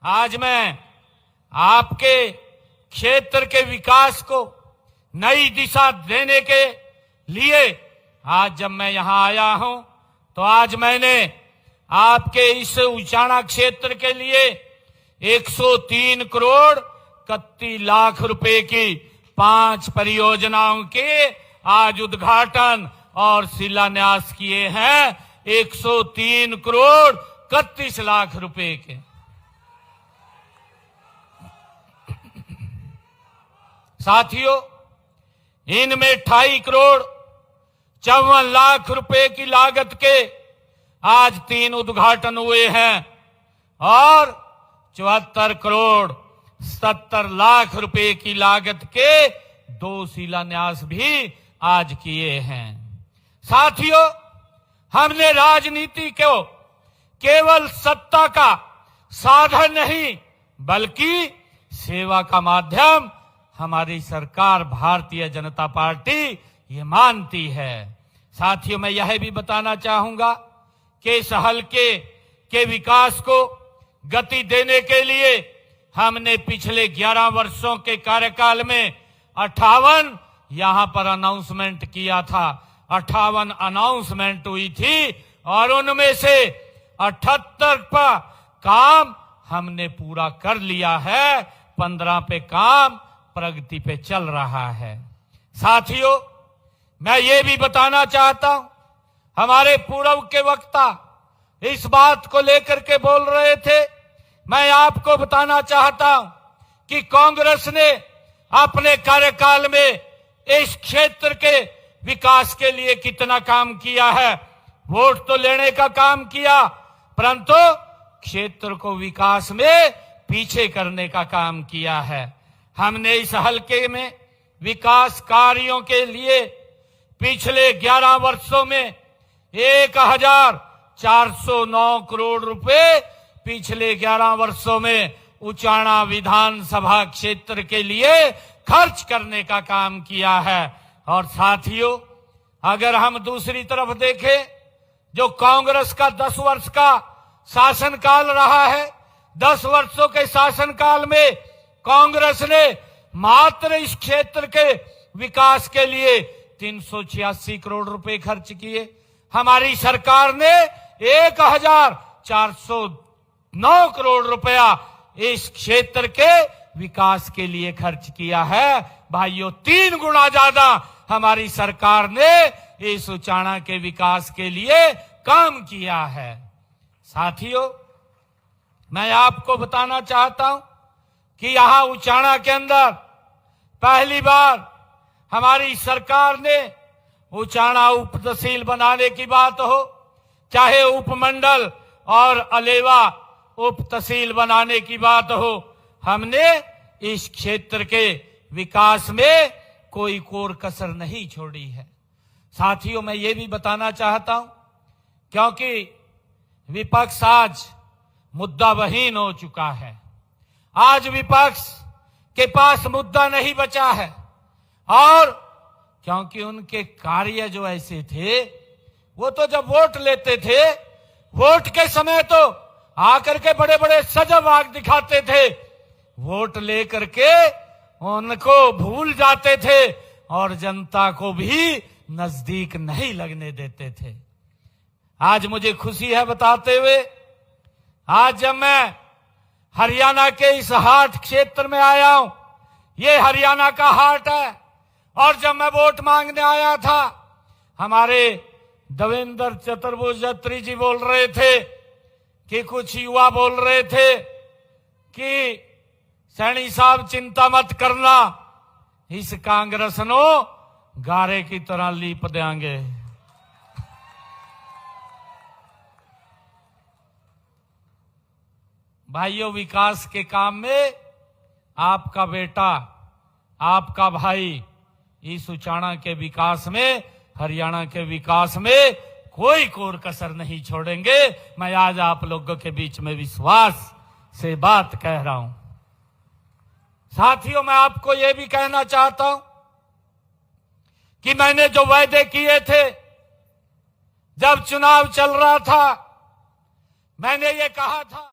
आज मैं आपके क्षेत्र के विकास को नई दिशा देने के लिए आज जब मैं यहां आया हूं तो आज मैंने आपके इस उचाना क्षेत्र के लिए 103 करोड़ 31 लाख रुपए की 5 परियोजनाओं के आज उद्घाटन और शिलान्यास किए हैं। 103 करोड़ 31 लाख रुपए के। साथियों, इनमें 28 करोड़ 54 लाख रुपए की लागत के आज 3 उद्घाटन हुए हैं और 74 करोड़ 70 लाख रुपए की लागत के 2 शिलान्यास भी आज किए हैं। साथियों, हमने राजनीति को केवल सत्ता का साधन नहीं बल्कि सेवा का माध्यम हमारी सरकार भारतीय जनता पार्टी ये मानती है। साथियों, मैं यह भी बताना चाहूंगा कि इस हलके के विकास को गति देने के लिए हमने पिछले 11 वर्षों के कार्यकाल में 58 यहां पर अनाउंसमेंट किया था। 58 अनाउंसमेंट हुई थी और उनमें से 78 पर काम हमने पूरा कर लिया है। 15 पे काम प्रगति पे चल रहा है। साथियों, मैं ये भी बताना चाहता हूं, हमारे पूर्व के वक्ता इस बात को लेकर के बोल रहे थे। मैं आपको बताना चाहता हूं कि कांग्रेस ने अपने कार्यकाल में इस क्षेत्र के विकास के लिए कितना काम किया है। वोट तो लेने का काम किया, परंतु क्षेत्र को विकास में पीछे करने का काम किया है। हमने इस हलके में विकास कार्यों के लिए पिछले 11 वर्षों में 1409 करोड़ रुपए पिछले 11 वर्षों में उचाना विधानसभा क्षेत्र के लिए खर्च करने का काम किया है। और साथियों, अगर हम दूसरी तरफ देखें, जो कांग्रेस का 10 वर्ष का शासनकाल रहा है, 10 वर्षों के शासनकाल में कांग्रेस ने मात्र इस क्षेत्र के विकास के लिए 386 करोड़ रुपए खर्च किए। हमारी सरकार ने 1409 करोड़ रुपया इस क्षेत्र के विकास के लिए खर्च किया है। भाइयों, 3 गुना ज्यादा हमारी सरकार ने इस उचाना के विकास के लिए काम किया है। साथियों, मैं आपको बताना चाहता हूं कि यहां उचाना के अंदर पहली बार हमारी सरकार ने उचाना उप तहसील बनाने की बात हो, चाहे उपमंडल और अलेवा उप तहसील बनाने की बात हो, हमने इस क्षेत्र के विकास में कोई कोर कसर नहीं छोड़ी है। साथियों, मैं ये भी बताना चाहता हूं, क्योंकि विपक्ष आज मुद्दाविहीन हो चुका है। आज विपक्ष के पास मुद्दा नहीं बचा है और क्योंकि उनके कार्य जो ऐसे थे, वो तो जब वोट लेते थे, वोट के समय तो आकर के बड़े बड़े सजग आग दिखाते थे, वोट लेकर के उनको भूल जाते थे और जनता को भी नजदीक नहीं लगने देते थे। आज मुझे खुशी है बताते हुए, आज जब मैं हरियाणा के इस हाट क्षेत्र में आया हूं, ये हरियाणा का हाट है, और जब मैं वोट मांगने आया था, हमारे देवेंद्र चतुर्वेदी जी बोल रहे थे कि कुछ युवा बोल रहे थे कि सैनी साहब चिंता मत करना, इस कांग्रेस नो गारे की तरह लीप देंगे। भाइयों, विकास के काम में आपका बेटा, आपका भाई इस उचाना के विकास में, हरियाणा के विकास में कोई कोर कसर नहीं छोड़ेंगे। मैं आज आप लोगों के बीच में विश्वास से बात कह रहा हूं। साथियों, मैं आपको यह भी कहना चाहता हूं कि मैंने जो वायदे किए थे जब चुनाव चल रहा था, मैंने ये कहा था